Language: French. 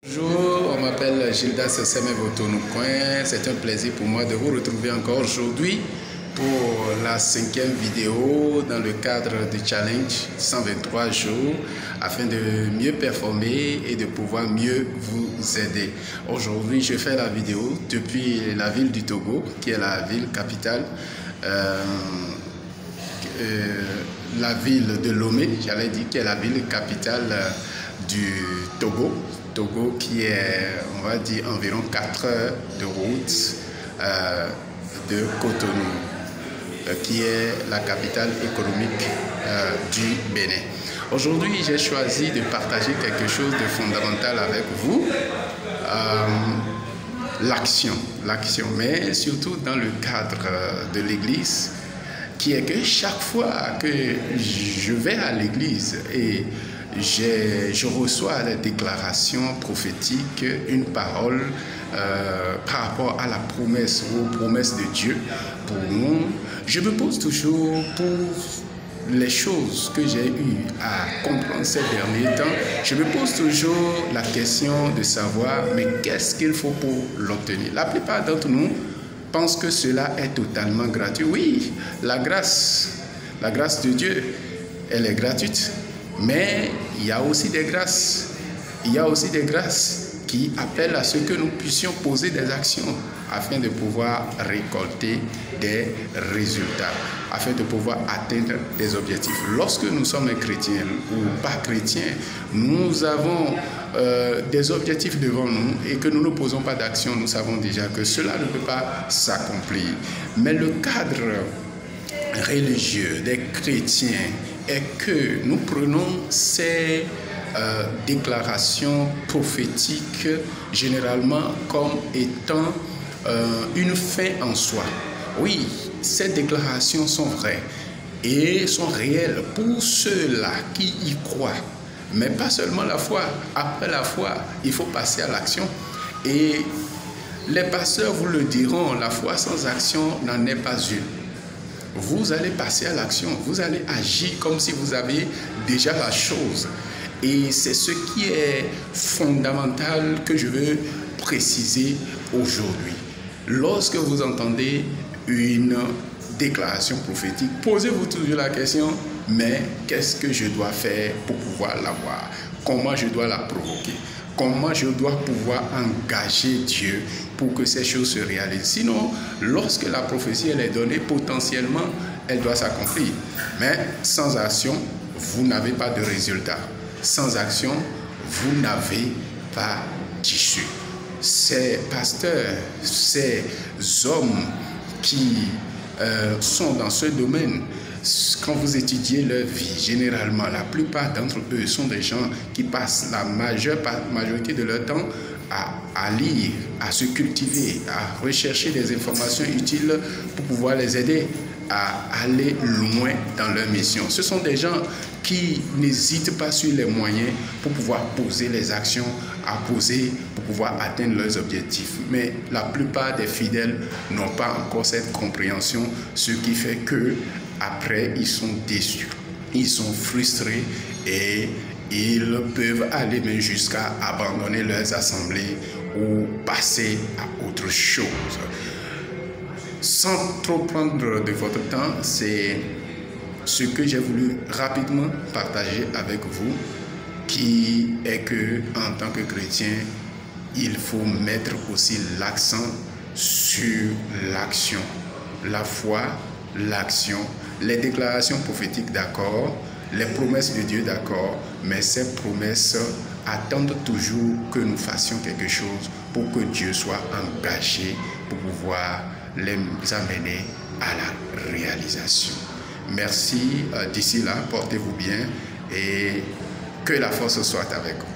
Bonjour, on m'appelle Gildas Semevotonoucoin. C'est un plaisir pour moi de vous retrouver encore aujourd'hui pour la 5e vidéo dans le cadre du challenge 123 jours afin de mieux performer et de pouvoir mieux vous aider. Aujourd'hui, je fais la vidéo depuis la ville du Togo, qui est la ville capitale, la ville de Lomé, j'allais dire, qui est la ville capitale du Togo. Togo qui est, on va dire, environ 4 heures de route de Cotonou, qui est la capitale économique du Bénin. Aujourd'hui, j'ai choisi de partager quelque chose de fondamental avec vous, l'action, mais surtout dans le cadre de l'Église, qui est que chaque fois que je vais à l'Église et je reçois la déclaration prophétique, une parole par rapport à la promesse ou aux promesses de Dieu pour nous, je me pose toujours pour les choses que j'ai eu à comprendre ces derniers temps, je me pose toujours la question de savoir, mais qu'est-ce qu'il faut pour l'obtenir? La plupart d'entre nous pensent que cela est totalement gratuit. Oui, la grâce de Dieu, elle est gratuite. Mais il y a aussi des grâces. Il y a aussi des grâces qui appellent à ce que nous puissions poser des actions afin de pouvoir récolter des résultats, afin de pouvoir atteindre des objectifs. Lorsque nous sommes chrétiens ou pas chrétiens, nous avons des objectifs devant nous et que nous ne posons pas d'action, nous savons déjà que cela ne peut pas s'accomplir. Mais le cadre religieux des chrétiens est que nous prenons ces déclarations prophétiques généralement comme étant une fin en soi. Oui, ces déclarations sont vraies et sont réelles pour ceux-là qui y croient. Mais pas seulement la foi. Après la foi, il faut passer à l'action. Et les pasteurs vous le diront, la foi sans action n'en est pas une. Vous allez passer à l'action, vous allez agir comme si vous aviez déjà la chose. Et c'est ce qui est fondamental que je veux préciser aujourd'hui. Lorsque vous entendez une déclaration prophétique, posez-vous toujours la question, mais qu'est-ce que je dois faire pour pouvoir l'avoir? Comment je dois la provoquer? Comment je dois pouvoir engager Dieu pour que ces choses se réalisent? Sinon, lorsque la prophétie elle est donnée, potentiellement, elle doit s'accomplir. Mais sans action, vous n'avez pas de résultat. Sans action, vous n'avez pas d'issue. Ces pasteurs, ces hommes qui sont dans ce domaine, quand vous étudiez leur vie, généralement, la plupart d'entre eux sont des gens qui passent la majorité de leur temps à lire, à se cultiver, à rechercher des informations utiles pour pouvoir les aider à aller loin dans leur mission. Ce sont des gens qui n'hésitent pas sur les moyens pour pouvoir poser les actions à poser pour pouvoir atteindre leurs objectifs. Mais la plupart des fidèles n'ont pas encore cette compréhension, ce qui fait que après ils sont déçus, ils sont frustrés et ils peuvent aller même jusqu'à abandonner leurs assemblées ou passer à autre chose. Sans trop prendre de votre temps, c'est ce que j'ai voulu rapidement partager avec vous, qui est que en tant que chrétien, il faut mettre aussi l'accent sur l'action. La foi, l'action, les déclarations prophétiques, d'accord, les promesses de Dieu, d'accord, mais ces promesses attendent toujours que nous fassions quelque chose pour que Dieu soit engagé pour pouvoir les amener à la réalisation. Merci, d'ici là, portez-vous bien et que la force soit avec vous.